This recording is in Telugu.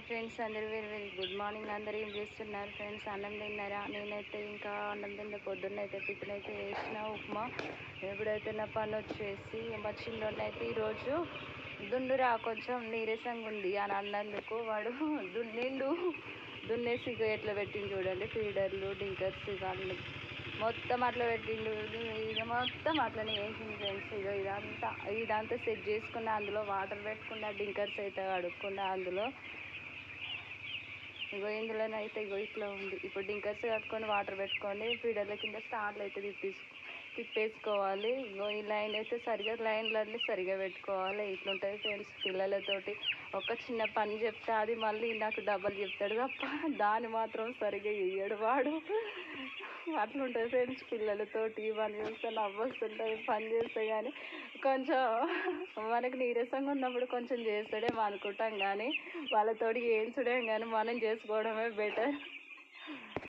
ఫ్రెండ్స్ అందరూ వెరీ గుడ్ మార్నింగ్. అందరూ ఏం చేస్తున్నారు ఫ్రెండ్స్? అన్నం తిన్నారా? నేనైతే ఇంకా అన్నం తిన్న. పొద్దున్న అయితే టిఫిన్ అయితే వేసిన ఉప్మా. ఎప్పుడైతే నా పని వచ్చేసి మా చిన్నోడినైతే ఈరోజు దున్నురా కొంచెం నీరసంగా ఉంది అని అన్నందుకు వాడు దున్నేసి ఎట్లా పెట్టిండు చూడండి. ఫీడర్లు డింకర్స్ కానీ మొత్తం అట్లా పెట్టిండు. ఇక మొత్తం అట్లనే వేసింది ఫ్రెండ్స్. ఇక ఇదంతా సెట్ చేసుకున్న, అందులో వాటర్ పెట్టుకున్న, డింకర్స్ అయితే కడుక్కున్న. అందులో ఇందులోనైతే ఇట్లా ఉంది. ఇప్పుడు డింకర్స్ కట్టుకొని వాటర్ పెట్టుకొని ఫీడర్ల కింద స్టార్లు అయితే తిప్పేసుకోవాలి. ఈ లైన్ అయితే లైన్లన్నీ సరిగా పెట్టుకోవాలి. ఇట్లుంటుంది ఫ్రెండ్స్ పిల్లలతోటి. ఒక చిన్న పని చెప్తే అది మళ్ళీ నాకు డబల్ చెప్తాడు తప్ప దాన్ని మాత్రం సరిగా వేయడు వాడు. అట్లుంటుంది ఫ్రెండ్స్ పిల్లలతోటి. పని చూస్తే నవ్వొస్తుంటుంది పని చేస్తే. కానీ కొంచెం మనకు నీరసంగా ఉన్నప్పుడు కొంచెం చేస్తాడేమో అనుకుంటాం, కానీ వాళ్ళతోటి ఏం చూడేం కానీ మనం చేసుకోవడమే బెటర్.